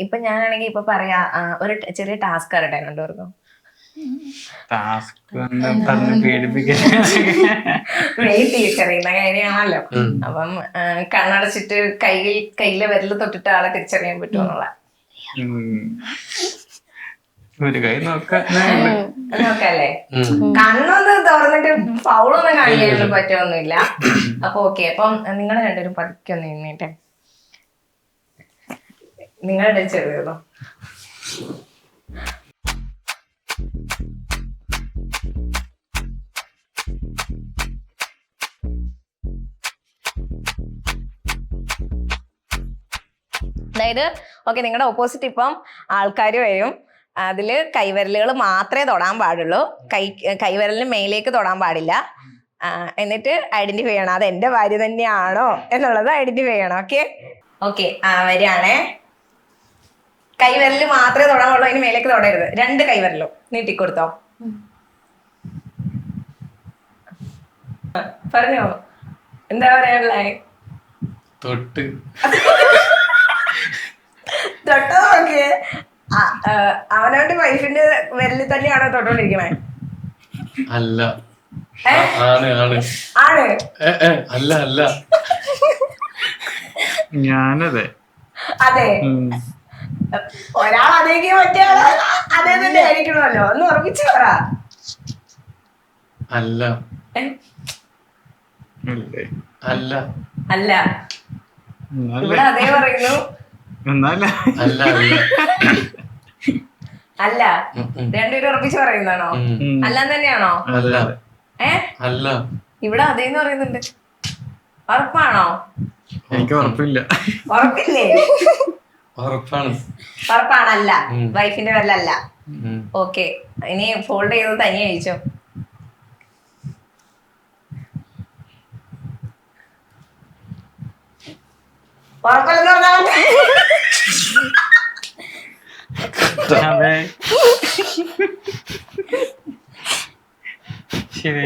ഇപ്പൊ ഞാനാണെങ്കിൽ ഇപ്പൊ പറയാ ഒരു ചെറിയ ടാസ്ക് അറിയണ്ടായിരുന്നു. മെയ് തിരിച്ചറിയുന്ന കാര്യമാണല്ലോ. അപ്പം കണ്ണടച്ചിട്ട് കയ്യിലെ വിരല് തൊട്ടിട്ട് ആളെ തിരിച്ചറിയാൻ പറ്റുമെന്നുള്ള ഒരു കൈ നോക്കല്ലേ. കണ്ണൊന്നും തുറന്നിട്ട് ഫൗളൊന്നും കാണിക്കാനൊന്നും പറ്റുമൊന്നുമില്ല. അപ്പൊ ഓക്കെ. അപ്പം നിങ്ങൾ രണ്ടുപേരും പതുക്കെ ഒന്ന് നിന്നിട്ടെ. നിങ്ങളുടെ ചെറിയതോ അതായത് ഓക്കെ, നിങ്ങളുടെ ഓപ്പോസിറ്റ് ഇപ്പം ആൾക്കാർ വരും. അതില് കൈവിരലുകൾ മാത്രമേ തൊടാൻ പാടുള്ളൂ. കൈവിരലിന് മേലേക്ക് തൊടാൻ പാടില്ല. എന്നിട്ട് ഐഡന്റിഫൈ ചെയ്യണം അത് എന്റെ ഭാര്യ തന്നെയാണോ എന്നുള്ളത് ഐഡന്റിഫൈ ചെയ്യണം. Okay okay വരികയാണേ. കൈവിരല് മാത്രമേ തൊടാൻ പാടുള്ളൂ, അതിന് മേലേക്ക് തൊടരുത്. 2 കൈവിരലും നീട്ടിക്കൊടുത്തോ. പറഞ്ഞോ, എന്താ പറയാനുള്ളേ? തൊട്ട് തൊട്ടോ നോക്കിയേ. അവനവന്റെ വൈഫിന്റെ വിരലിൽ തന്നെയാണോ തൊട്ടോണ്ടിരിക്കണേ? അല്ല. ആണ് അല്ല അല്ല ഞാനതെ. അതെ, ഒരാൾ അതേക്ക് മറ്റേയാള് അതേ തന്നെ ആയിരിക്കണമല്ലോ. ഒന്ന് ഉറപ്പിച്ചു പറ. അല്ല അല്ല അല്ല. ഇവിടെ അതേ പറയുന്നു. അല്ല അല്ല. രണ്ടുപേരും ഉറപ്പിച്ച് പറയുന്നതാണോ? അല്ലാന്ന് തന്നെയാണോ? അല്ല. ഇവിടെ അതേന്ന് പറയുന്നുണ്ട്. ഉറപ്പാണോ? എനിക്ക് ഉറപ്പില്ല. ഉറപ്പില്ലേ? ഉറപ്പാണല്ല. വൈഫിന്റെ വല്ലല്ല. ഓക്കെ, ഇനി ഫോൾഡ് ചെയ്തത് തനിയെ അയച്ചോ. ഉറപ്പല്ലെന്ന് പറഞ്ഞാൽ ശരി.